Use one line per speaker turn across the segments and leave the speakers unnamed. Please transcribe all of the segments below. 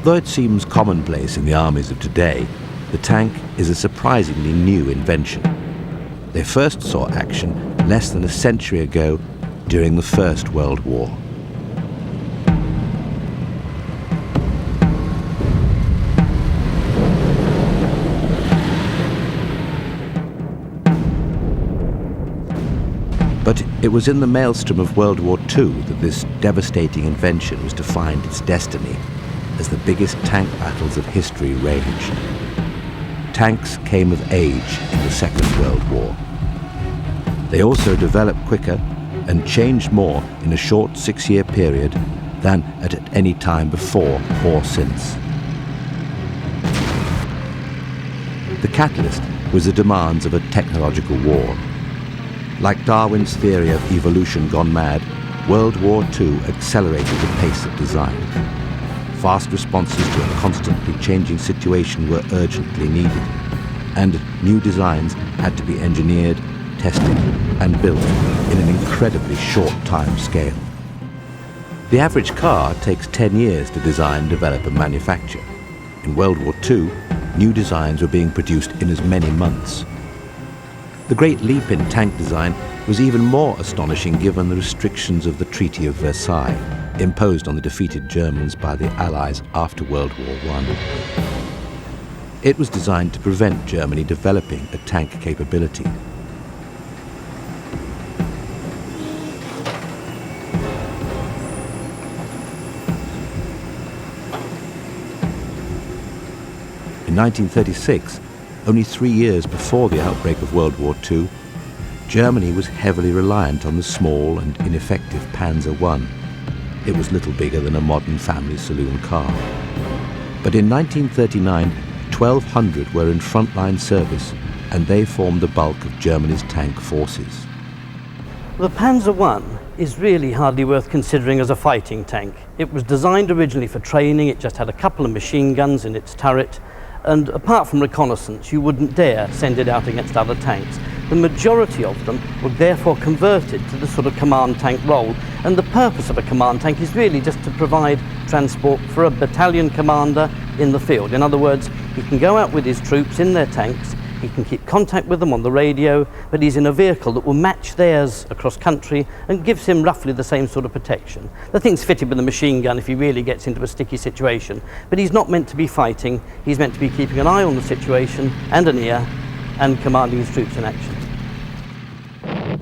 Although it seems commonplace in the armies of today, the tank is a surprisingly new invention. They first saw action less than a century ago during the First World War. But it was in the maelstrom of World War II that this devastating invention was to find its destiny as the biggest tank battles of history raged. Tanks came of age in the Second World War. They also developed quicker and changed more in a short 6-year period than at any time before or since. The catalyst was the demands of a technological war. Like Darwin's theory of evolution gone mad, World War II accelerated the pace of design. Fast responses to a constantly changing situation were urgently needed, and new designs had to be engineered, tested, and built in an incredibly short time scale. The average car takes 10 years to design, develop, and manufacture. In World War II, new designs were being produced in as many months. The great leap in tank design was even more astonishing given the restrictions of the Treaty of Versailles, imposed on the defeated Germans by the Allies after World War I. It was designed to prevent Germany developing a tank capability. In 1936, only 3 years before the outbreak of World War II, Germany was heavily reliant on the small and ineffective Panzer I. It was little bigger than a modern family saloon car. But in 1939, 1,200 were in frontline service, and they formed the bulk of Germany's tank forces.
The Panzer I is really hardly worth considering as a fighting tank. It was designed originally for training. It just had a couple of machine guns in its turret. And apart from reconnaissance, you wouldn't dare send it out against other tanks. The majority of them were therefore converted to the sort of command tank role. And the purpose of a command tank is really just to provide transport for a battalion commander in the field. In other words, he can go out with his troops in their tanks, he can keep contact with them on the radio, but he's in a vehicle that will match theirs across country and gives him roughly the same sort of protection. The thing's fitted with a machine gun if he really gets into a sticky situation, but he's not meant to be fighting. He's meant to be keeping an eye on the situation and an ear and commanding his troops in action.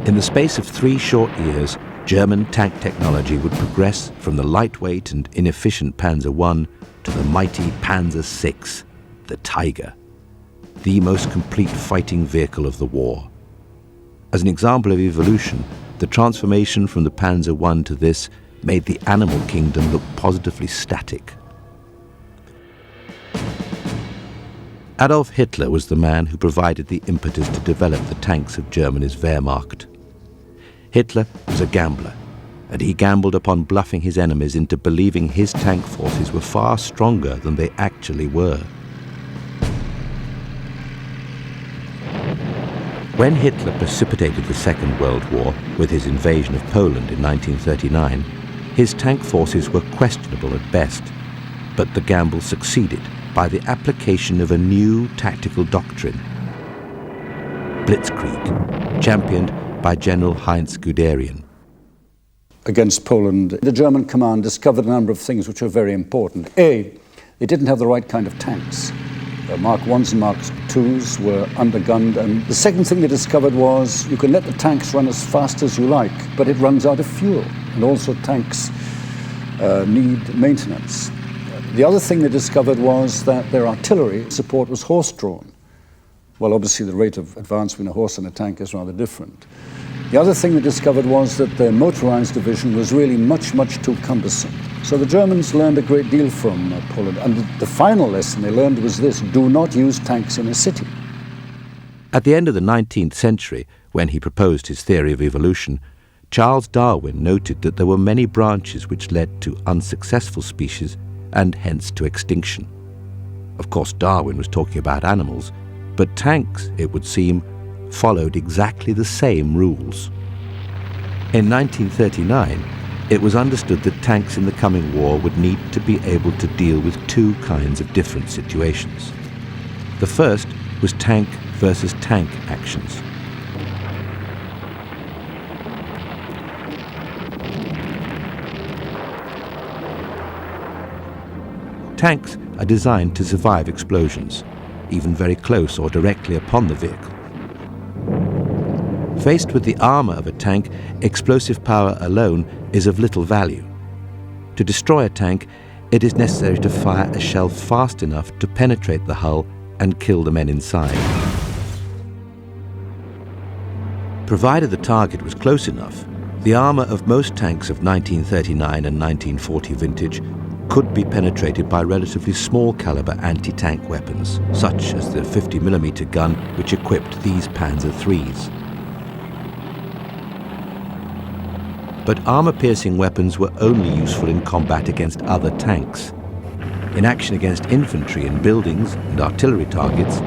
In the space of 3 short years, German tank technology would progress from the lightweight and inefficient Panzer I to the mighty Panzer VI, the Tiger, the most complete fighting vehicle of the war. As an example of evolution, the transformation from the Panzer I to this made the animal kingdom look positively static. Adolf Hitler was the man who provided the impetus to develop the tanks of Germany's Wehrmacht. Hitler was a gambler, and he gambled upon bluffing his enemies into believing his tank forces were far stronger than they actually were. When Hitler precipitated the Second World War with his invasion of Poland in 1939, his tank forces were questionable at best, but the gamble succeeded by the application of a new tactical doctrine, Blitzkrieg, championed by General Heinz Guderian.
Against Poland, the German command discovered a number of things which were very important. A, they didn't have the right kind of tanks. Mark 1s and Mark 2s were undergunned, and the second thing they discovered was you can let the tanks run as fast as you like, but it runs out of fuel, and also tanks need maintenance. The other thing they discovered was that their artillery support was horse-drawn. Well, obviously the rate of advance between a horse and a tank is rather different. The other thing they discovered was that their motorized division was really much, much too cumbersome. So the Germans learned a great deal from Poland, and the final lesson they learned was this: do not use tanks in a city.
At the end of the 19th century, when he proposed his theory of evolution, Charles Darwin noted that there were many branches which led to unsuccessful species and hence to extinction. Of course, Darwin was talking about animals, but tanks, it would seem, followed exactly the same rules. In 1939, it was understood that tanks in the coming war would need to be able to deal with two kinds of different situations. The first was tank versus tank actions. Tanks are designed to survive explosions, even very close or directly upon the vehicle. Faced with the armor of a tank, explosive power alone is of little value. To destroy a tank, it is necessary to fire a shell fast enough to penetrate the hull and kill the men inside. Provided the target was close enough, the armor of most tanks of 1939 and 1940 vintage could be penetrated by relatively small caliber anti-tank weapons, such as the 50mm gun which equipped these Panzer IIIs. But armor-piercing weapons were only useful in combat against other tanks. In action against infantry in buildings and artillery targets,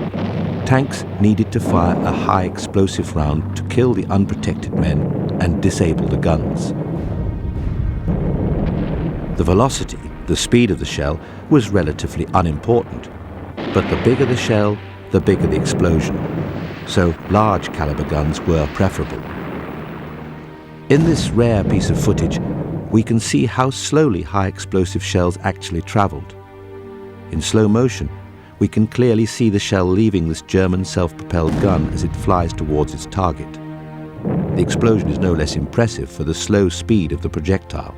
tanks needed to fire a high explosive round to kill the unprotected men and disable the guns. The velocity, the speed of the shell, was relatively unimportant, but the bigger the shell, the bigger the explosion, so large caliber guns were preferable. In this rare piece of footage, we can see how slowly high explosive shells actually traveled. In slow motion, we can clearly see the shell leaving this German self-propelled gun as it flies towards its target. The explosion is no less impressive for the slow speed of the projectile.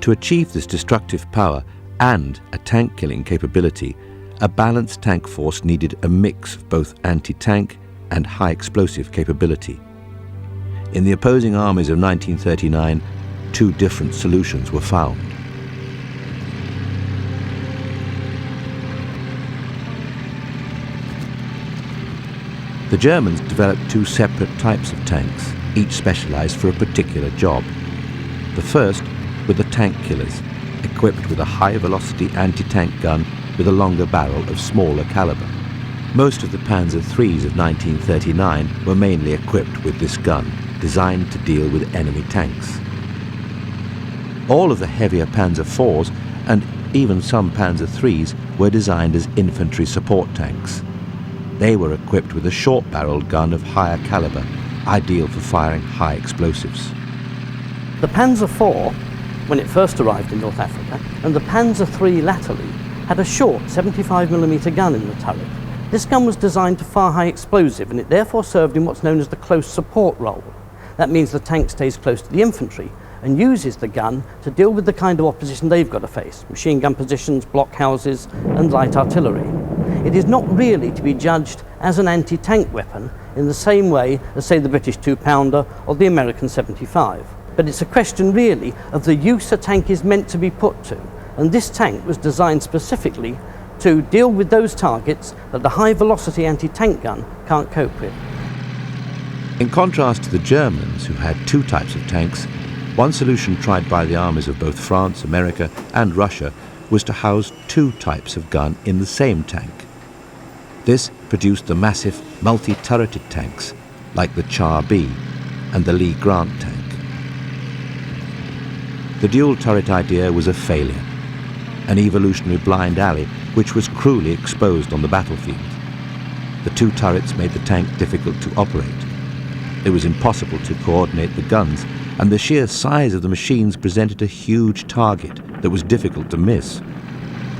To achieve this destructive power and a tank-killing capability, a balanced tank force needed a mix of both anti-tank and high-explosive capability. In the opposing armies of 1939, two different solutions were found. The Germans developed two separate types of tanks, each specialized for a particular job. The first were the tank killers, equipped with a high-velocity anti-tank gun with a longer barrel of smaller caliber. Most of the Panzer IIIs of 1939 were mainly equipped with this gun, designed to deal with enemy tanks. All of the heavier Panzer IVs and even some Panzer IIIs were designed as infantry support tanks. They were equipped with a short-barreled gun of higher caliber, ideal for firing high explosives.
The Panzer IV, when it first arrived in North Africa, and the Panzer III latterly, had a short 75mm gun in the turret. This gun was designed to fire high explosive, and it therefore served in what's known as the close support role. That means the tank stays close to the infantry and uses the gun to deal with the kind of opposition they've got to face: machine gun positions, blockhouses, and light artillery. It is not really to be judged as an anti-tank weapon in the same way as, say, the British 2-pounder or the American 75. But it's a question really of the use a tank is meant to be put to, and this tank was designed specifically to deal with those targets that the high-velocity anti-tank gun can't cope with.
In contrast to the Germans, who had two types of tanks, one solution tried by the armies of both France, America, and Russia was to house two types of gun in the same tank. This produced the massive multi-turreted tanks, like the Char B and the Lee Grant tank. The dual turret idea was a failure, an evolutionary blind alley which was cruelly exposed on the battlefield. The two turrets made the tank difficult to operate. It was impossible to coordinate the guns, and the sheer size of the machines presented a huge target that was difficult to miss.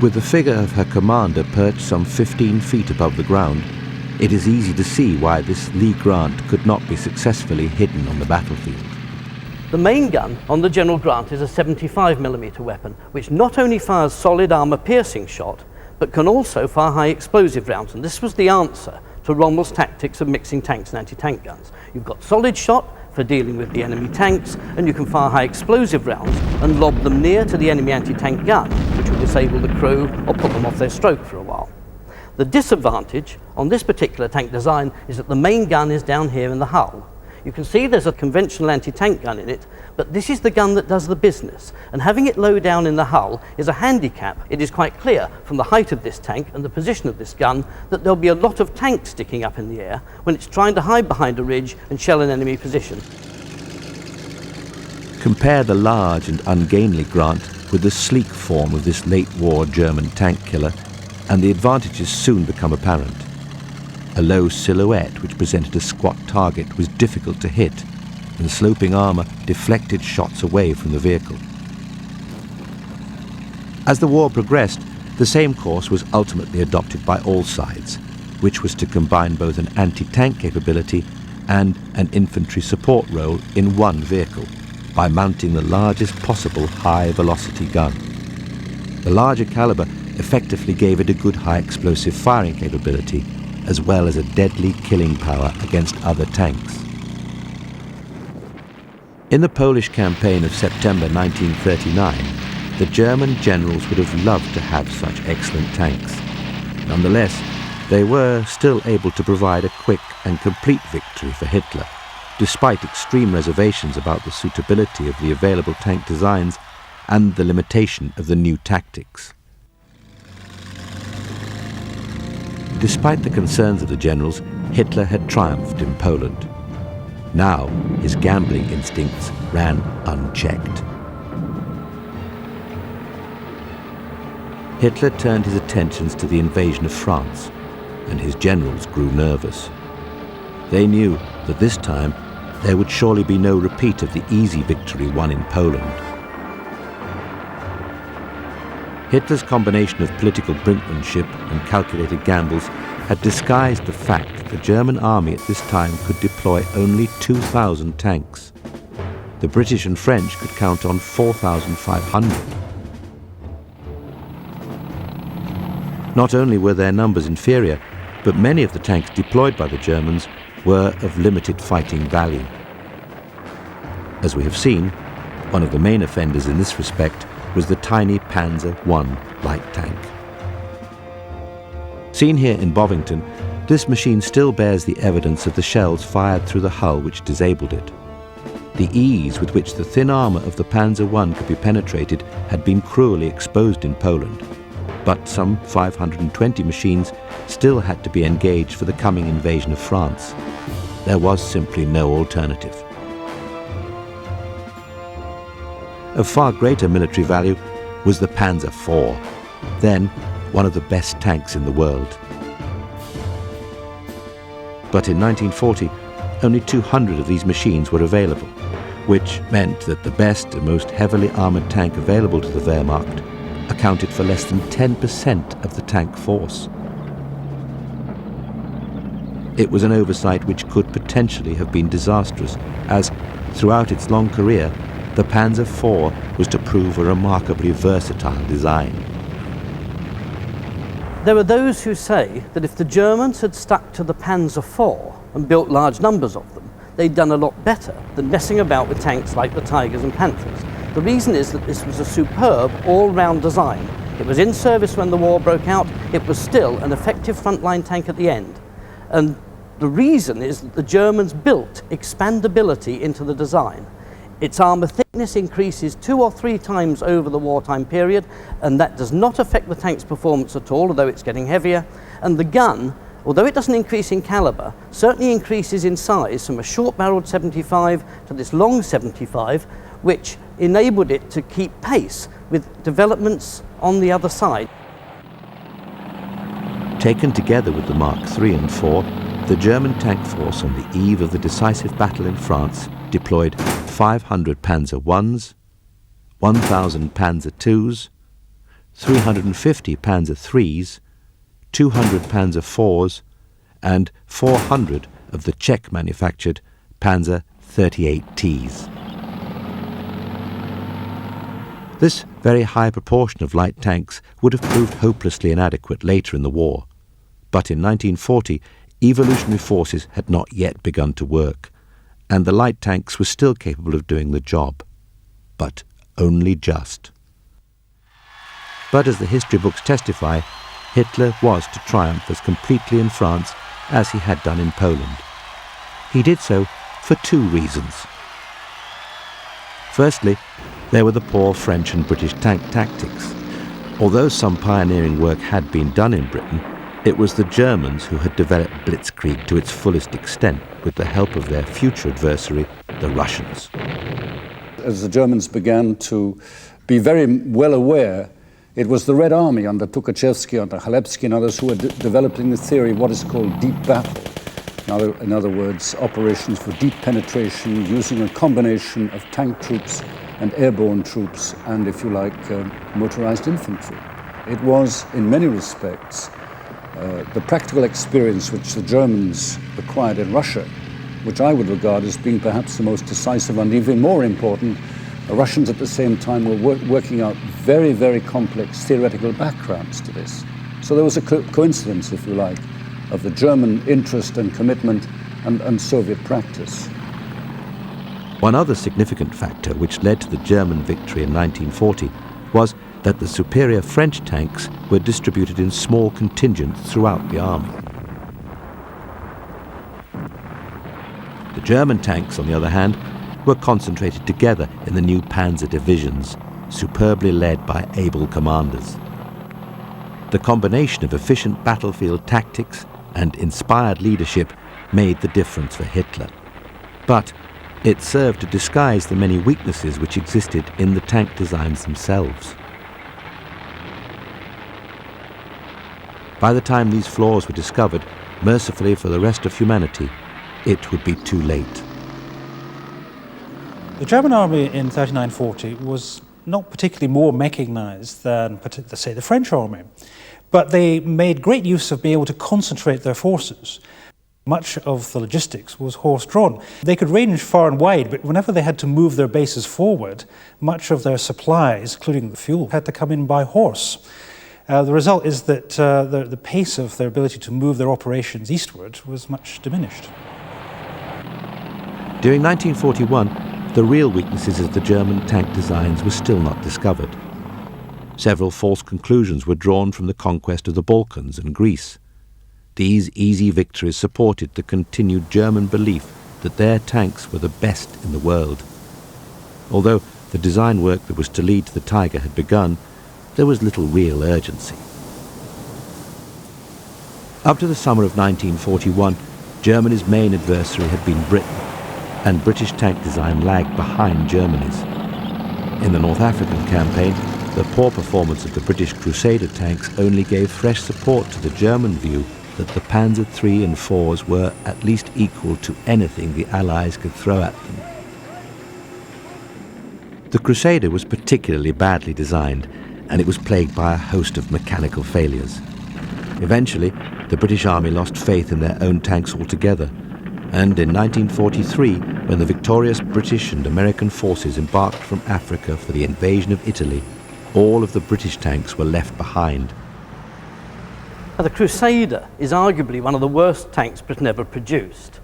With the figure of her commander perched some 15 feet above the ground, it is easy to see why this Lee Grant could not be successfully hidden on the battlefield.
The main gun on the General Grant is a 75mm weapon, which not only fires solid armor-piercing shot, but can also fire high explosive rounds, and this was the answer to Rommel's tactics of mixing tanks and anti-tank guns. You've got solid shot for dealing with the enemy tanks, and you can fire high explosive rounds and lob them near to the enemy anti-tank gun, which will disable the crew or put them off their stroke for a while. The disadvantage on this particular tank design is that the main gun is down here in the hull. You can see there's a conventional anti-tank gun in it, but this is the gun that does the business, and having it low down in the hull is a handicap. It is quite clear from the height of this tank and the position of this gun that there'll be a lot of tanks sticking up in the air when it's trying to hide behind a ridge and shell an enemy position.
Compare the large and ungainly Grant with the sleek form of this late-war German tank killer, and the advantages soon become apparent. A low silhouette which presented a squat target was difficult to hit, and sloping armour deflected shots away from the vehicle. As the war progressed, the same course was ultimately adopted by all sides, which was to combine both an anti-tank capability and an infantry support role in one vehicle, by mounting the largest possible high-velocity gun. The larger caliber effectively gave it a good high-explosive firing capability, as well as a deadly killing power against other tanks. In the Polish campaign of September 1939, the German generals would have loved to have such excellent tanks. Nonetheless, they were still able to provide a quick and complete victory for Hitler, despite extreme reservations about the suitability of the available tank designs and the limitation of the new tactics. Despite the concerns of the generals, Hitler had triumphed in Poland. Now, his gambling instincts ran unchecked. Hitler turned his attentions to the invasion of France, and his generals grew nervous. They knew that this time there would surely be no repeat of the easy victory won in Poland. Hitler's combination of political brinkmanship and calculated gambles had disguised the fact that the German army at this time could deploy only 2,000 tanks. The British and French could count on 4,500. Not only were their numbers inferior, but many of the tanks deployed by the Germans were of limited fighting value. As we have seen, one of the main offenders in this respect was the tiny Panzer I light tank. Seen here in Bovington, this machine still bears the evidence of the shells fired through the hull which disabled it. The ease with which the thin armour of the Panzer I could be penetrated had been cruelly exposed in Poland, but some 520 machines still had to be engaged for the coming invasion of France. There was simply no alternative. Of far greater military value was the Panzer IV, then one of the best tanks in the world. But in 1940, only 200 of these machines were available, which meant that the best and most heavily armoured tank available to the Wehrmacht accounted for less than 10% of the tank force. It was an oversight which could potentially have been disastrous, as throughout its long career, the Panzer IV was to prove a remarkably versatile design.
There are those who say that if the Germans had stuck to the Panzer IV and built large numbers of them, they'd done a lot better than messing about with tanks like the Tigers and Panthers. The reason is that this was a superb all-round design. It was in service when the war broke out. It was still an effective frontline tank at the end. And the reason is that the Germans built expandability into the design. Its armour thickness increases 2 or 3 times over the wartime period, and that does not affect the tank's performance at all, although it's getting heavier. And the gun, although it doesn't increase in calibre, certainly increases in size from a short-barreled 75 to this long 75, which enabled it to keep pace with developments on the other side.
Taken together with the Mark III and IV, the German tank force on the eve of the decisive battle in France deployed 500 Panzer Is, 1,000 Panzer IIs, 350 Panzer IIIs, 200 Panzer IVs, and 400 of the Czech-manufactured Panzer 38Ts. This very high proportion of light tanks would have proved hopelessly inadequate later in the war. But in 1940, evolutionary forces had not yet begun to work, and the light tanks were still capable of doing the job, but only just. But as the history books testify, Hitler was to triumph as completely in France as he had done in Poland. He did so for 2 reasons. Firstly, there were the poor French and British tank tactics. Although some pioneering work had been done in Britain, it was the Germans who had developed Blitzkrieg to its fullest extent with the help of their future adversary, the Russians.
as the Germans began to be very well aware, it was the Red Army under Tukhachevsky, under Chalebsky and others who were developing the theory of what is called deep battle. In other words, operations for deep penetration using a combination of tank troops and airborne troops and, if you like, motorized infantry. It was, in many respects, the practical experience which the Germans acquired in Russia, which I would regard as being perhaps the most decisive and even more important. The Russians at the same time were working out very, very complex theoretical backgrounds to this. So there was a coincidence, if you like, of the German interest and commitment and Soviet practice.
One other significant factor which led to the German victory in 1940 was that the superior French tanks were distributed in small contingents throughout the army. The German tanks, on the other hand, were concentrated together in the new panzer divisions, superbly led by able commanders. The combination of efficient battlefield tactics and inspired leadership made the difference for Hitler. But it served to disguise the many weaknesses which existed in the tank designs themselves. By the time these flaws were discovered, mercifully for the rest of humanity, it would be too late.
The German army in 39-40 was not particularly more mechanized than, say, the French army, but they made great use of being able to concentrate their forces. Much of the logistics was horse-drawn. They could range far and wide, but whenever they had to move their bases forward, much of their supplies, including the fuel, had to come in by horse. The result is that the pace of their ability to move their operations eastward was much diminished.
During 1941, the real weaknesses of the German tank designs were still not discovered. Several false conclusions were drawn from the conquest of the Balkans and Greece. These easy victories supported the continued German belief that their tanks were the best in the world. Although the design work that was to lead to the Tiger had begun, there was little real urgency. Up to the summer of 1941, Germany's main adversary had been Britain, and British tank design lagged behind Germany's. In the North African campaign, the poor performance of the British Crusader tanks only gave fresh support to the German view that the Panzer III and IVs were at least equal to anything the Allies could throw at them. The Crusader was particularly badly designed, and it was plagued by a host of mechanical failures. Eventually, the British Army lost faith in their own tanks altogether, and in 1943, when the victorious British and American forces embarked from Africa for the invasion of Italy, all of the British tanks were left behind.
Now, the Crusader is arguably one of the worst tanks Britain ever produced.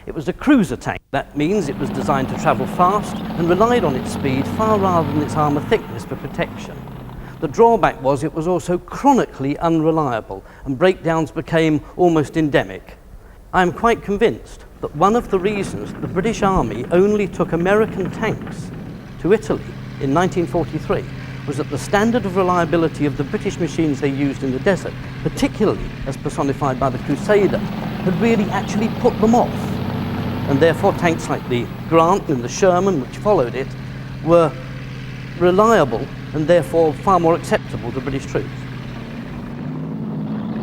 It was a cruiser tank. That means it was designed to travel fast and relied on its speed far rather than its armour thickness for protection. The drawback was it was also chronically unreliable, and breakdowns became almost endemic. I am quite convinced that one of the reasons the British Army only took American tanks to Italy in 1943 was that the standard of reliability of the British machines they used in the desert, particularly as personified by the Crusader, had really actually put them off. And therefore tanks like the Grant and the Sherman, which followed it, were reliable and therefore far more acceptable to British troops.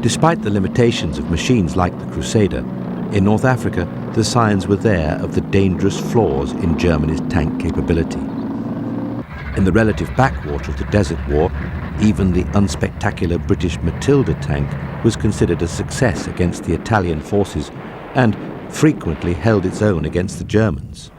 Despite the limitations of machines like the Crusader, in North Africa, the signs were there of the dangerous flaws in Germany's tank capability. In the relative backwater of the Desert War, even the unspectacular British Matilda tank was considered a success against the Italian forces and frequently held its own against the Germans.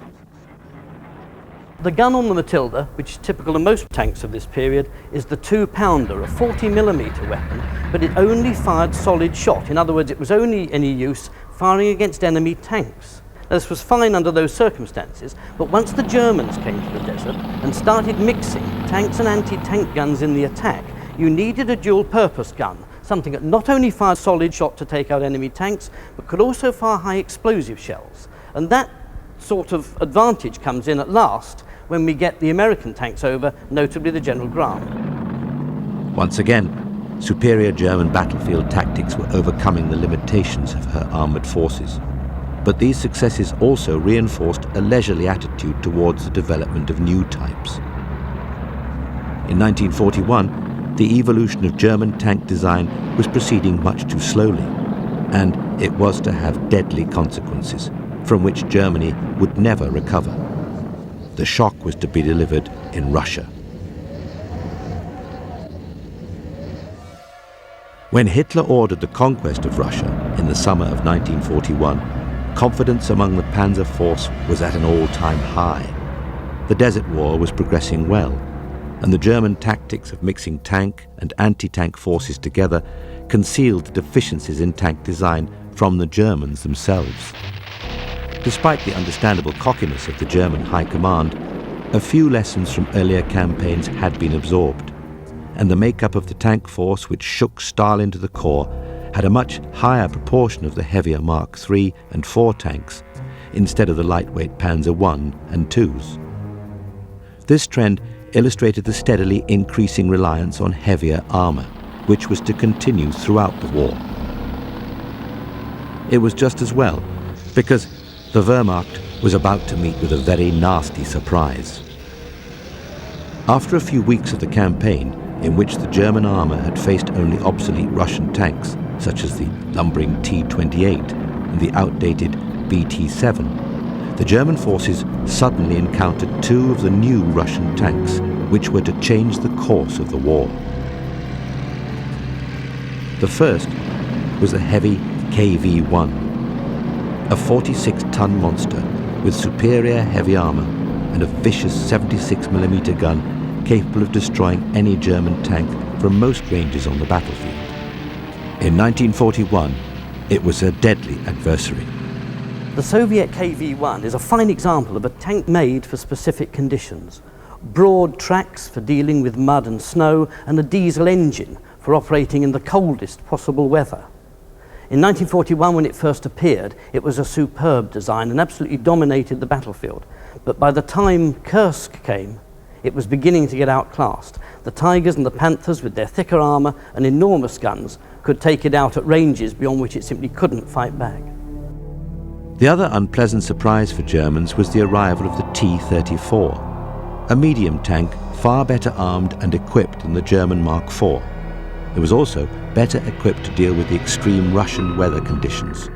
The gun on the Matilda, which is typical of most tanks of this period, is the 2-pounder, a 40mm weapon, but it only fired solid shot. In other words, it was only any use firing against enemy tanks. Now, this was fine under those circumstances, but once the Germans came to the desert and started mixing tanks and anti-tank guns in the attack, you needed a dual-purpose gun, something that not only fired solid shot to take out enemy tanks, but could also fire high explosive shells. And that sort of advantage comes in at last when we get the American tanks over, notably the General Grant.
Once again, superior German battlefield tactics were overcoming the limitations of her armoured forces. But these successes also reinforced a leisurely attitude towards the development of new types. In 1941, the evolution of German tank design was proceeding much too slowly, and it was to have deadly consequences, from which Germany would never recover. The shock was to be delivered in Russia. When Hitler ordered the conquest of Russia in the summer of 1941, confidence among the Panzer Force was at an all-time high. The Desert War was progressing well, and the German tactics of mixing tank and anti-tank forces together concealed the deficiencies in tank design from the Germans themselves. Despite the understandable cockiness of the German High Command, a few lessons from earlier campaigns had been absorbed, and the makeup of the tank force which shook Stalin to the core had a much higher proportion of the heavier Mark III and IV tanks instead of the lightweight Panzer I and IIs. This trend illustrated the steadily increasing reliance on heavier armour, which was to continue throughout the war. It was just as well, because the Wehrmacht was about to meet with a very nasty surprise. After a few weeks of the campaign, in which the German armour had faced only obsolete Russian tanks, such as the lumbering T-28 and the outdated BT-7, the German forces suddenly encountered two of the new Russian tanks, which were to change the course of the war. The first was the heavy KV-1, a 46-ton monster with superior heavy armour and a vicious 76mm gun capable of destroying any German tank from most ranges on the battlefield. In 1941, it was a deadly adversary.
The Soviet KV-1 is a fine example of a tank made for specific conditions. Broad tracks for dealing with mud and snow, and a diesel engine for operating in the coldest possible weather. In 1941, when it first appeared, it was a superb design and absolutely dominated the battlefield. But by the time Kursk came, it was beginning to get outclassed. The Tigers and the Panthers, with their thicker armour and enormous guns, could take it out at ranges beyond which it simply couldn't fight back.
The other unpleasant surprise for Germans was the arrival of the T-34, a medium tank far better armed and equipped than the German Mark IV. It was also better equipped to deal with the extreme Russian weather conditions.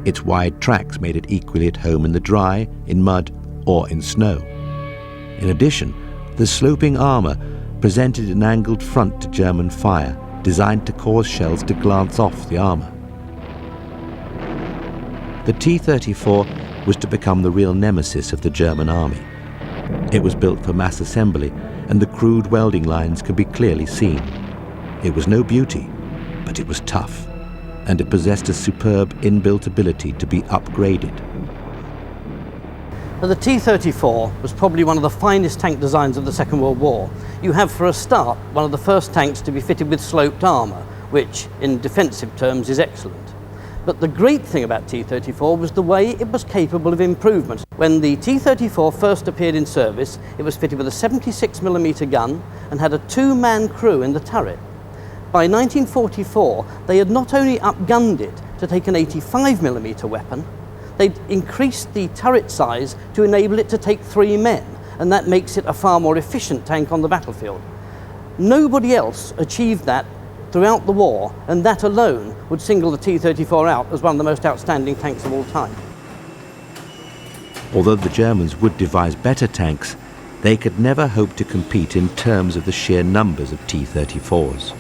Its wide tracks made it equally at home in the dry, in mud, or in snow. In addition, the sloping armour presented an angled front to German fire, designed to cause shells to glance off the armour. The T-34 was to become the real nemesis of the German army. It was built for mass assembly, and the crude welding lines could be clearly seen. It was no beauty, but it was tough, and it possessed a superb inbuilt ability to be upgraded.
Now, the T-34 was probably one of the finest tank designs of the Second World War. You have, for a start, one of the first tanks to be fitted with sloped armour, which, in defensive terms, is excellent. But the great thing about T-34 was the way it was capable of improvement. When the T-34 first appeared in service, it was fitted with a 76mm gun and had a two-man crew in the turret. By 1944, they had not only upgunned it to take an 85mm weapon, they'd increased the turret size to enable it to take 3 men, and that makes it a far more efficient tank on the battlefield. Nobody else achieved that throughout the war, and that alone would single the T-34 out as one of the most outstanding tanks of all time.
Although the Germans would devise better tanks, they could never hope to compete in terms of the sheer numbers of T-34s.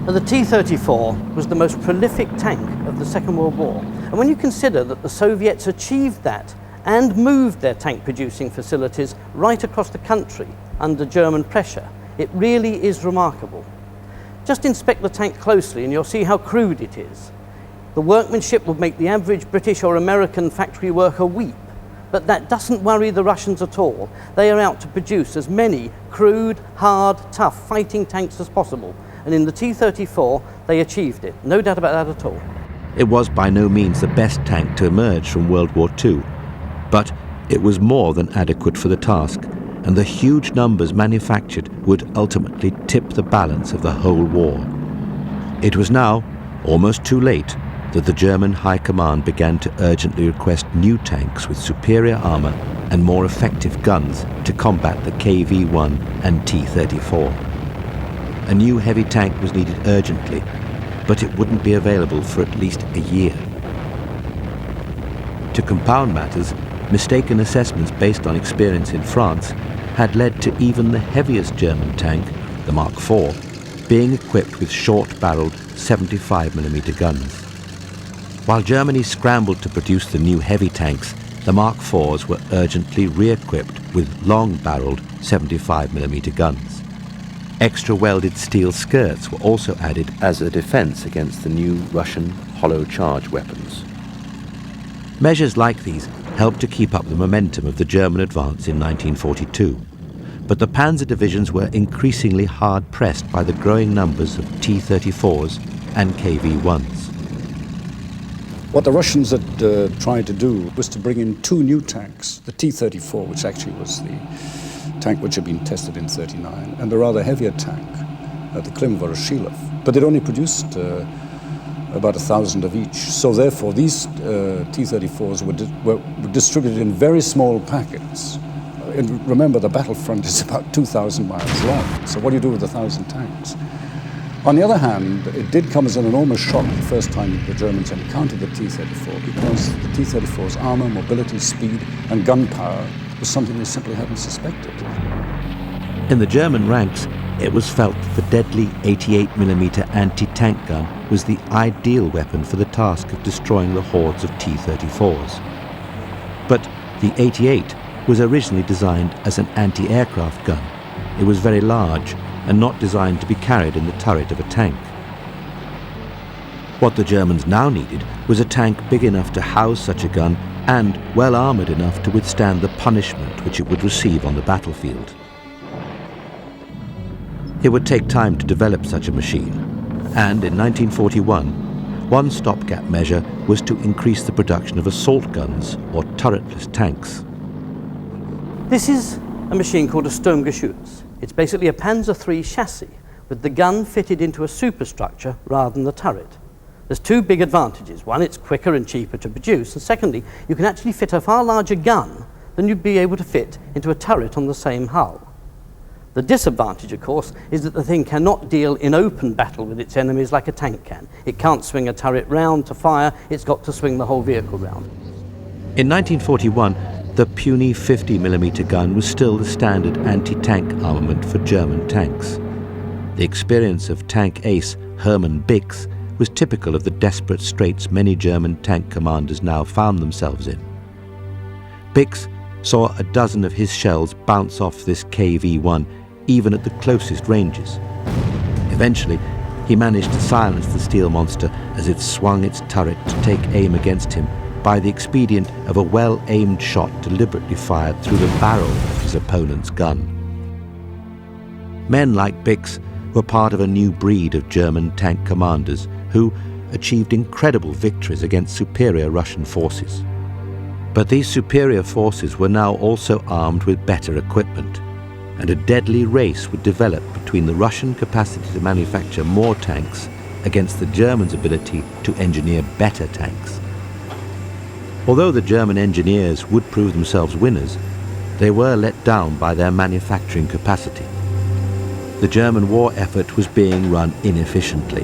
Now, the T-34 was the most prolific tank of the Second World War, and when you consider that the Soviets achieved that and moved their tank-producing facilities right across the country under German pressure, it really is remarkable. Just inspect the tank closely and you'll see how crude it is. The workmanship would make the average British or American factory worker weep, but that doesn't worry the Russians at all. They are out to produce as many crude, hard, tough fighting tanks as possible, and in the T-34 they achieved it, no doubt about that at all.
It was by no means the best tank to emerge from World War II, but it was more than adequate for the task, and the huge numbers manufactured would ultimately tip the balance of the whole war. It was now, almost too late, that the German High Command began to urgently request new tanks with superior armour and more effective guns to combat the KV-1 and T-34. A new heavy tank was needed urgently, but it wouldn't be available for at least a year. To compound matters, mistaken assessments based on experience in France had led to even the heaviest German tank, the Mark IV, being equipped with short-barreled 75mm guns. While Germany scrambled to produce the new heavy tanks, the Mark IVs were urgently re-equipped with long-barreled 75mm guns. Extra welded steel skirts were also added as a defense against the new Russian hollow charge weapons. Measures like these helped to keep up the momentum of the German advance in 1942, but the panzer divisions were increasingly hard-pressed by the growing numbers of T-34s and KV-1s.
What the Russians had tried to do was to bring in two new tanks, the T-34, which actually was the tank which had been tested in '39, and a rather heavier tank, the Klim-Voroshilov. But they'd only produced about 1,000 of each. So therefore, these T-34s were distributed in very small packets. And remember, the battlefront is about 2,000 miles long. So what do you do with 1,000 tanks? On the other hand, it did come as an enormous shock the first time the Germans encountered the T-34, because the T-34's armor, mobility, speed, and gun power was something they simply hadn't suspected.
In the German ranks, it was felt that the deadly 88mm anti-tank gun was the ideal weapon for the task of destroying the hordes of T-34s. But the 88 was originally designed as an anti-aircraft gun. It was very large and not designed to be carried in the turret of a tank. What the Germans now needed was a tank big enough to house such a gun and well armoured enough to withstand the punishment which it would receive on the battlefield. It would take time to develop such a machine, and in 1941, one stopgap measure was to increase the production of assault guns or turretless tanks.
This is a machine called a Sturmgeschütz. It's basically a Panzer III chassis with the gun fitted into a superstructure rather than the turret. There's two big advantages. One, it's quicker and cheaper to produce, and secondly, you can actually fit a far larger gun than you'd be able to fit into a turret on the same hull. The disadvantage, of course, is that the thing cannot deal in open battle with its enemies like a tank can. It can't swing a turret round to fire, it's got to swing the whole vehicle round.
In 1941, the puny 50mm gun was still the standard anti-tank armament for German tanks. The experience of tank ace Hermann Bix was typical of the desperate straits many German tank commanders now found themselves in. Bix saw a dozen of his shells bounce off this KV-1 even at the closest ranges. Eventually, he managed to silence the steel monster as it swung its turret to take aim against him by the expedient of a well-aimed shot deliberately fired through the barrel of his opponent's gun. Men like Bix were part of a new breed of German tank commanders who achieved incredible victories against superior Russian forces. But these superior forces were now also armed with better equipment, and a deadly race would develop between the Russian capacity to manufacture more tanks against the Germans' ability to engineer better tanks. Although the German engineers would prove themselves winners, they were let down by their manufacturing capacity. The German war effort was being run inefficiently,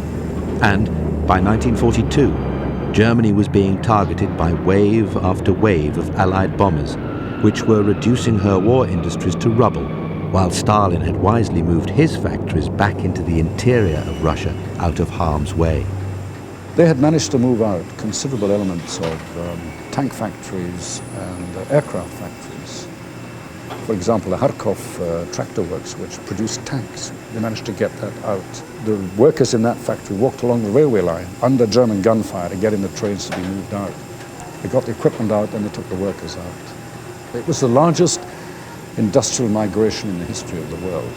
and by 1942, Germany was being targeted by wave after wave of Allied bombers, which were reducing her war industries to rubble, while Stalin had wisely moved his factories back into the interior of Russia out of harm's way.
They had managed to move out considerable elements of tank factories and aircraft factories. For example, the Kharkov tractor works, which produced tanks, they managed to get that out. The workers in that factory walked along the railway line under German gunfire to get in the trains to be moved out. They got the equipment out and they took the workers out. It was the largest industrial migration in the history of the world.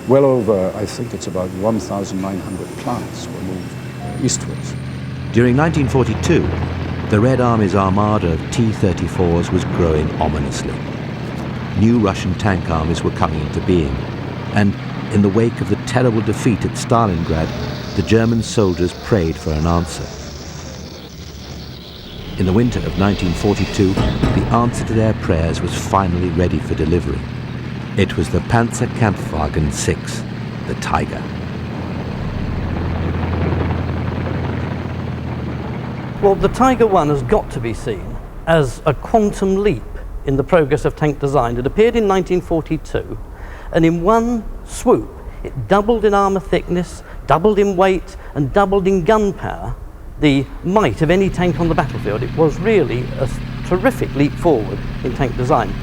Well over, I think it's about 1,900 plants were moved eastwards.
During 1942, the Red Army's armada of T-34s was growing ominously. new Russian tank armies were coming into being, and in the wake of the terrible defeat at Stalingrad, the German soldiers prayed for an answer. In the winter of 1942, the answer to their prayers was finally ready for delivery. It was the Panzerkampfwagen 6, the Tiger.
Well, the Tiger I has got to be seen as a quantum leap in the progress of tank design. It appeared in 1942, and in one swoop, it doubled in armour thickness, doubled in weight, and doubled in gun power, the might of any tank on the battlefield. It was really a terrific leap forward in tank design.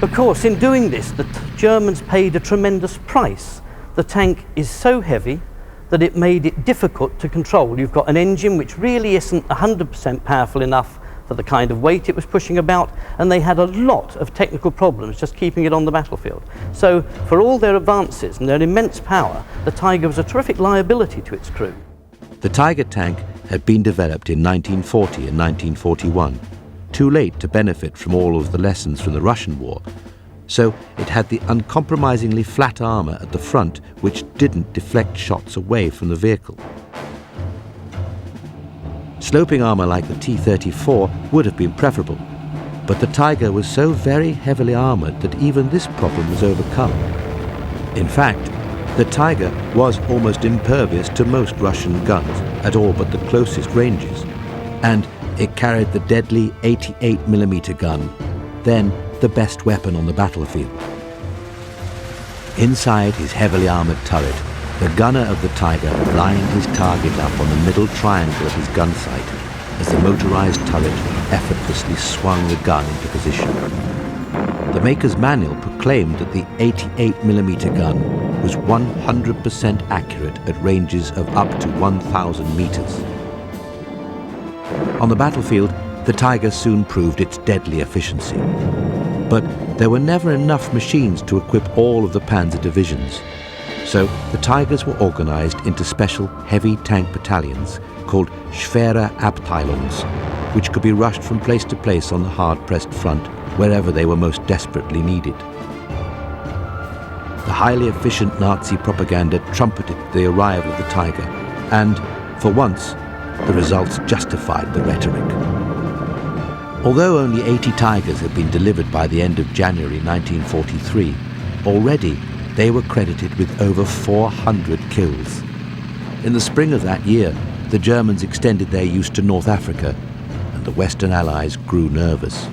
Of course, in doing this, the Germans paid a tremendous price. The tank is so heavy that it made it difficult to control. You've got an engine which really isn't 100% powerful enough for the kind of weight it was pushing about, and they had a lot of technical problems just keeping it on the battlefield. So for all their advances and their immense power, the Tiger was a terrific liability to its crew.
The Tiger tank had been developed in 1940 and 1941, too late to benefit from all of the lessons from the Russian war. So it had the uncompromisingly flat armour at the front, which didn't deflect shots away from the vehicle. Sloping armour like the T-34 would have been preferable, but the Tiger was so very heavily armoured that even this problem was overcome. In fact, the Tiger was almost impervious to most Russian guns at all but the closest ranges, and it carried the deadly 88mm gun, then the best weapon on the battlefield. Inside his heavily armoured turret, the gunner of the Tiger lined his target up on the middle triangle of his gun sight as the motorised turret effortlessly swung the gun into position. The maker's manual proclaimed that the 88mm gun was 100% accurate at ranges of up to 1,000 metres. On the battlefield, the Tiger soon proved its deadly efficiency. But there were never enough machines to equip all of the Panzer divisions. So the Tigers were organised into special heavy tank battalions called Schwere Abteilungs, which could be rushed from place to place on the hard-pressed front wherever they were most desperately needed. The highly efficient Nazi propaganda trumpeted the arrival of the Tiger, and, for once, the results justified the rhetoric. Although only 80 Tigers had been delivered by the end of January 1943, already they were credited with over 400 kills. In the spring of that year, the Germans extended their use to North Africa, and the Western Allies grew nervous.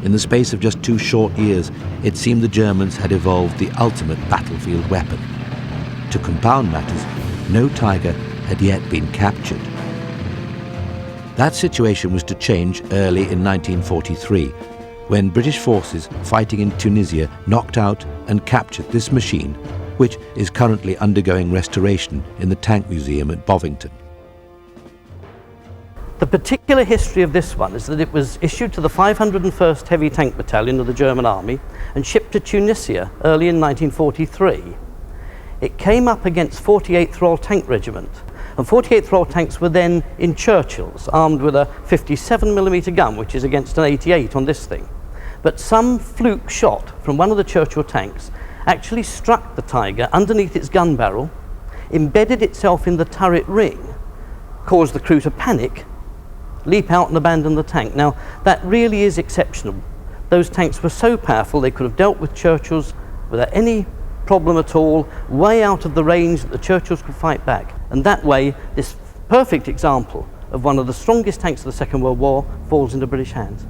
In the space of just 2 short years, it seemed the Germans had evolved the ultimate battlefield weapon. To compound matters, no Tiger had yet been captured. That situation was to change early in 1943, when British forces fighting in Tunisia knocked out and captured this machine, which is currently undergoing restoration in the Tank Museum at Bovington.
The particular history of this one is that it was issued to the 501st Heavy Tank Battalion of the German Army and shipped to Tunisia early in 1943. It came up against 48th Royal Tank Regiment, and 48th Royal tanks were then in Churchills, armed with a 57mm gun, which is against an 88 on this thing. But some fluke shot from one of the Churchill tanks actually struck the Tiger underneath its gun barrel, embedded itself in the turret ring, caused the crew to panic, leap out and abandon the tank. Now, that really is exceptional. Those tanks were so powerful they could have dealt with Churchills without any problem at all, way out of the range that the Churchills could fight back. And that way, this perfect example of one of the strongest tanks of the Second World War falls into British hands.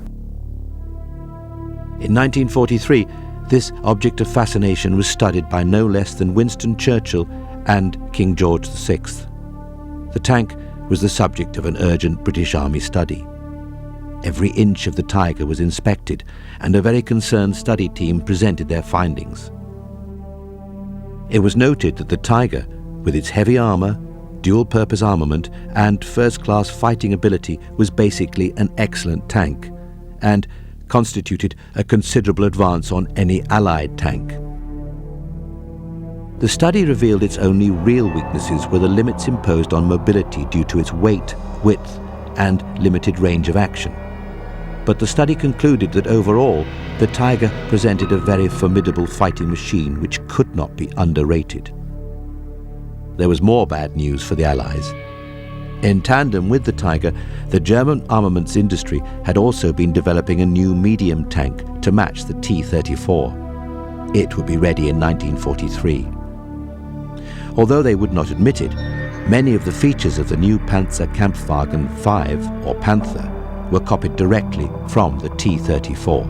In 1943, this object of fascination was studied by no less than Winston Churchill and King George VI. The tank was the subject of an urgent British Army study. Every inch of the Tiger was inspected, and a very concerned study team presented their findings. It was noted that the Tiger, with its heavy armour, dual-purpose armament, and first-class fighting ability, was basically an excellent tank, and constituted a considerable advance on any Allied tank. The study revealed its only real weaknesses were the limits imposed on mobility due to its weight, width, and limited range of action. but the study concluded that overall, the Tiger presented a very formidable fighting machine which could not be underrated. There was more bad news for the Allies. In tandem with the Tiger, the German armaments industry had also been developing a new medium tank to match the T-34. It would be ready in 1943. Although they would not admit it, many of the features of the new Panzerkampfwagen 5, or Panther, were copied directly from the T-34.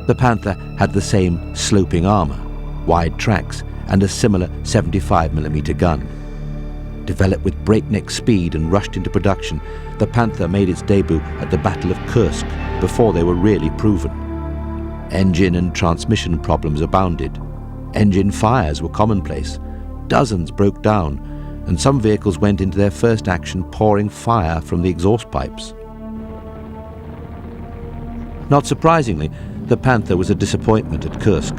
The Panther had the same sloping armour, wide tracks, and a similar 75mm gun. Developed with breakneck speed and rushed into production, the Panther made its debut at the Battle of Kursk before they were really proven. Engine and transmission problems abounded. Engine fires were commonplace. Dozens broke down, and some vehicles went into their first action pouring fire from the exhaust pipes. Not surprisingly, the Panther was a disappointment at Kursk.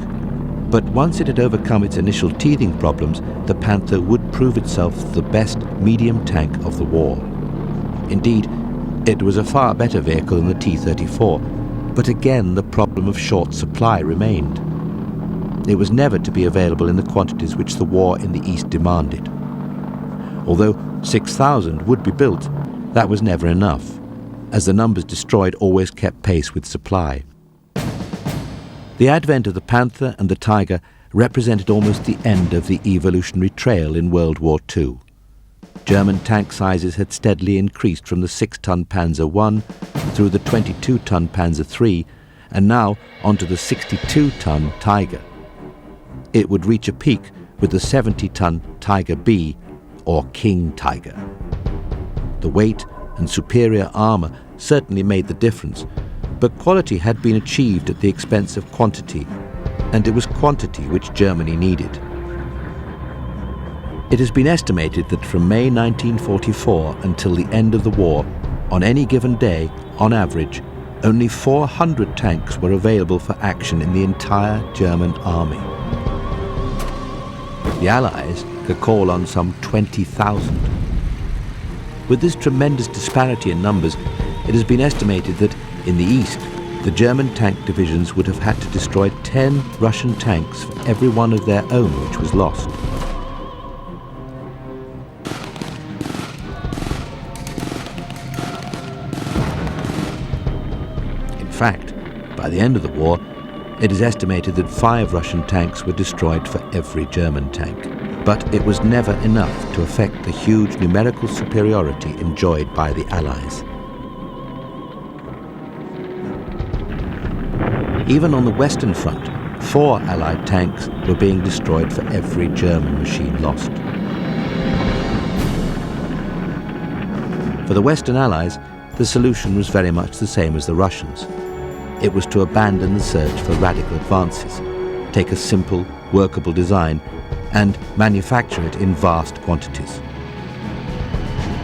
But once it had overcome its initial teething problems, the Panther would prove itself the best medium tank of the war. Indeed, it was a far better vehicle than the T-34, but again the problem of short supply remained. It was never to be available in the quantities which the war in the East demanded. Although 6,000 would be built, that was never enough, as the numbers destroyed always kept pace with supply. The advent of the Panther and the Tiger represented almost the end of the evolutionary trail in World War II. German tank sizes had steadily increased from the 6-ton Panzer I through the 22-ton Panzer III, and now onto the 62-ton Tiger. It would reach a peak with the 70-ton Tiger B, or King Tiger. The weight and superior armour certainly made the difference, but quality had been achieved at the expense of quantity, and it was quantity which Germany needed. It has been estimated that from May 1944 until the end of the war, on any given day, on average, only 400 tanks were available for action in the entire German army. The Allies could call on some 20,000. With this tremendous disparity in numbers, it has been estimated that in the East, the German tank divisions would have had to destroy 10 Russian tanks for every one of their own which was lost. In fact, by the end of the war, it is estimated that 5 Russian tanks were destroyed for every German tank. But it was never enough to affect the huge numerical superiority enjoyed by the Allies. Even on the Western Front, 4 Allied tanks were being destroyed for every German machine lost. For the Western Allies, the solution was very much the same as the Russians. It was to abandon the search for radical advances, take a simple, workable design, and manufacture it in vast quantities.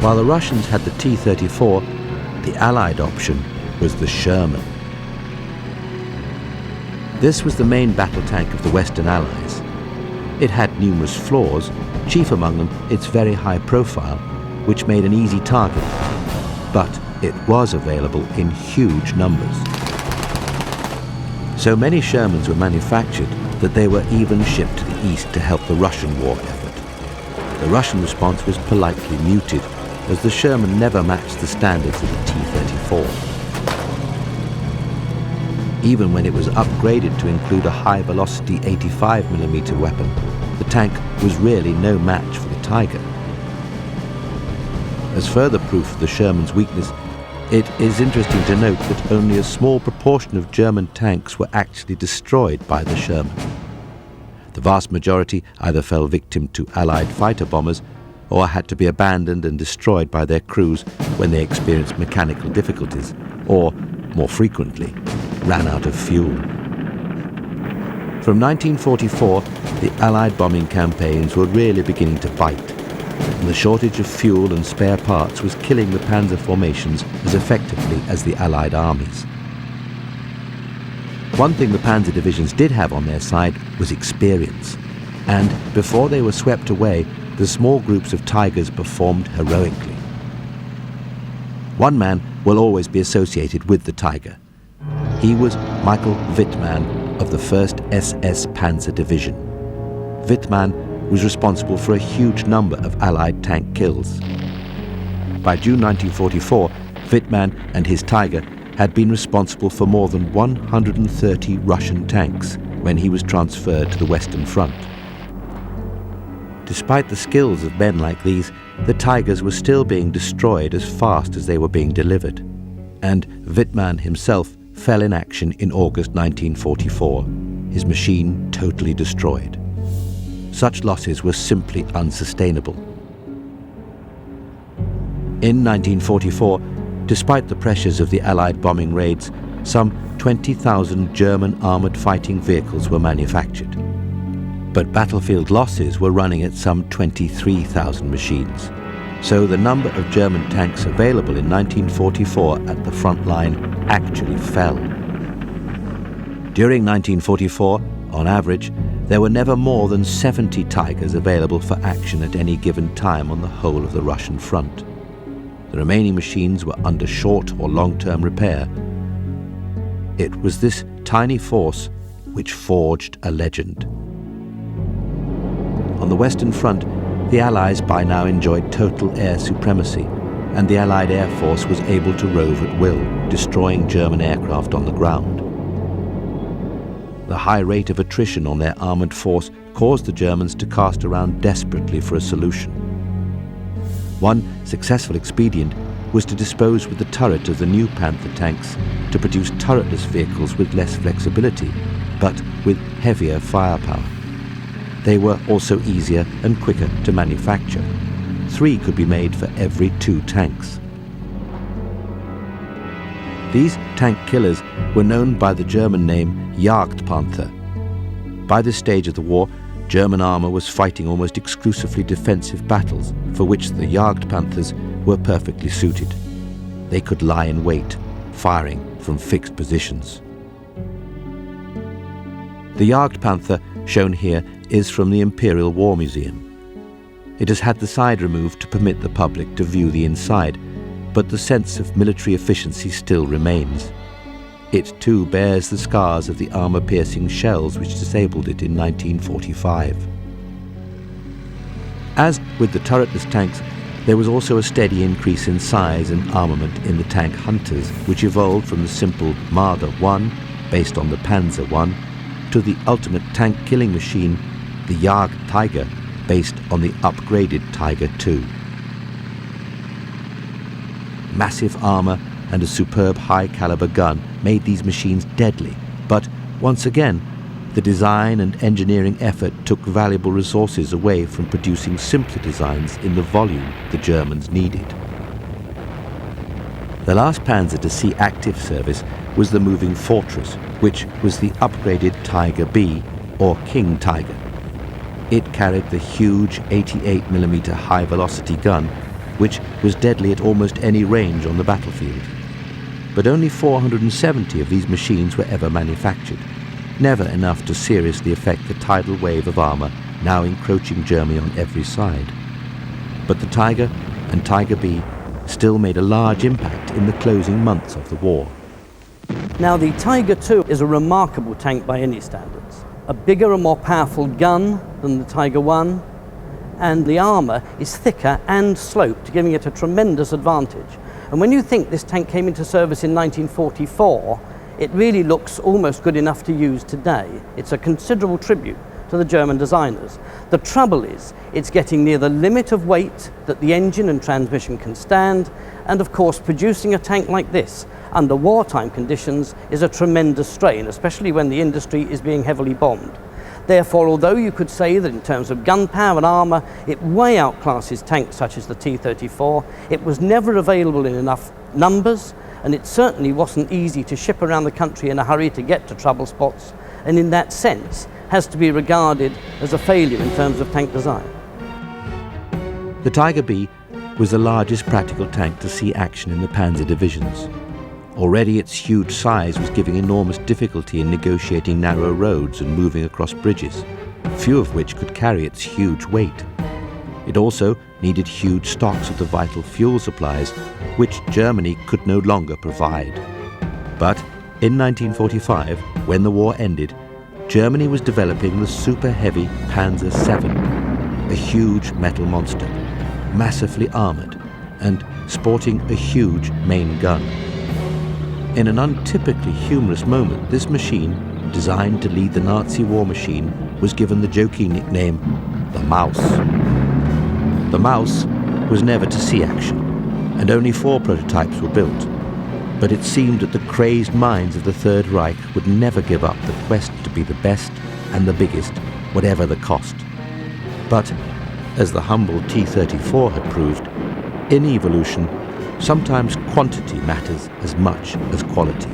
While the Russians had the T-34, the Allied option was the Sherman. This was the main battle tank of the Western Allies. It had numerous flaws, chief among them its very high profile, which made an easy target, but it was available in huge numbers. So many Shermans were manufactured that they were even shipped to the east to help the Russian war effort. The Russian response was politely muted, as the Sherman never matched the standards of the T-34. Even when it was upgraded to include a high-velocity 85mm weapon, the tank was really no match for the Tiger. As further proof of the Sherman's weakness, it is interesting to note that only a small proportion of German tanks were actually destroyed by the Sherman. The vast majority either fell victim to Allied fighter bombers or had to be abandoned and destroyed by their crews when they experienced mechanical difficulties, or, more frequently, ran out of fuel. From 1944, the Allied bombing campaigns were really beginning to bite, and the shortage of fuel and spare parts was killing the panzer formations as effectively as the Allied armies. One thing the panzer divisions did have on their side was experience, and before they were swept away, the small groups of Tigers performed heroically. One man will always be associated with the Tiger. He was Michael Wittmann of the 1st SS Panzer Division. Wittmann was responsible for a huge number of Allied tank kills. By June 1944, Wittmann and his Tiger had been responsible for more than 130 Russian tanks when he was transferred to the Western Front. Despite the skills of men like these, the Tigers were still being destroyed as fast as they were being delivered. And Wittmann himself fell in action in August 1944, his machine totally destroyed. Such losses were simply unsustainable. In 1944, despite the pressures of the Allied bombing raids, some 20,000 German armoured fighting vehicles were manufactured. But battlefield losses were running at some 23,000 machines. So the number of German tanks available in 1944 at the front line actually fell. During 1944, on average, there were never more than 70 Tigers available for action at any given time on the whole of the Russian front. The remaining machines were under short or long-term repair. It was this tiny force which forged a legend. On the Western Front, the Allies by now enjoyed total air supremacy, and the Allied Air Force was able to rove at will, destroying German aircraft on the ground. The high rate of attrition on their armoured force caused the Germans to cast around desperately for a solution. One successful expedient was to dispose with the turret of the new Panther tanks to produce turretless vehicles with less flexibility, but with heavier firepower. They were also easier and quicker to manufacture. 3 could be made for every 2 tanks. These tank killers were known by the German name Jagdpanther. By this stage of the war, German armour was fighting almost exclusively defensive battles, for which the Jagdpanthers were perfectly suited. They could lie in wait, firing from fixed positions. The Jagdpanther, shown here, is from the Imperial War Museum. It has had the side removed to permit the public to view the inside, but the sense of military efficiency still remains. It too bears the scars of the armour-piercing shells which disabled it in 1945. As with the turretless tanks, there was also a steady increase in size and armament in the tank Hunters, which evolved from the simple Marder I, based on the Panzer I, to the ultimate tank-killing machine, the Jagd Tiger, based on the upgraded Tiger II. Massive armour and a superb high-caliber gun made these machines deadly, but once again, the design and engineering effort took valuable resources away from producing simpler designs in the volume the Germans needed. The last Panzer to see active service was the Moving Fortress, which was the upgraded Tiger B, or King Tiger. It carried the huge 88mm high-velocity gun, which was deadly at almost any range on the battlefield. But only 470 of these machines were ever manufactured, never enough to seriously affect the tidal wave of armour now encroaching Germany on every side. But the Tiger and Tiger B still made a large impact in the closing months of the war.
Now, the Tiger II is a remarkable tank by any standards. A bigger and more powerful gun than the Tiger I, and the armour is thicker and sloped, giving it a tremendous advantage. And when you think this tank came into service in 1944, it really looks almost good enough to use today. It's a considerable tribute to the German designers. The trouble is, it's getting near the limit of weight that the engine and transmission can stand, and of course producing a tank like this under wartime conditions is a tremendous strain, especially when the industry is being heavily bombed. Therefore, although you could say that in terms of gun power and armour, it way outclasses tanks such as the T-34, it was never available in enough numbers, and it certainly wasn't easy to ship around the country in a hurry to get to trouble spots, and in that sense has to be regarded as a failure in terms of tank design.
The Tiger B was the largest practical tank to see action in the Panzer divisions. Already its huge size was giving enormous difficulty in negotiating narrow roads and moving across bridges, few of which could carry its huge weight. It also needed huge stocks of the vital fuel supplies, which Germany could no longer provide. But in 1945, when the war ended, Germany was developing the super-heavy Panzer VII, a huge metal monster, massively armoured and sporting a huge main gun. In an untypically humorous moment, this machine, designed to lead the Nazi war machine, was given the joking nickname, the Mouse. The Mouse was never to see action, and only 4 prototypes were built. But it seemed that the crazed minds of the Third Reich would never give up the quest to be the best and the biggest, whatever the cost. But, as the humble T-34 had proved, in evolution, sometimes quantity matters as much as quality.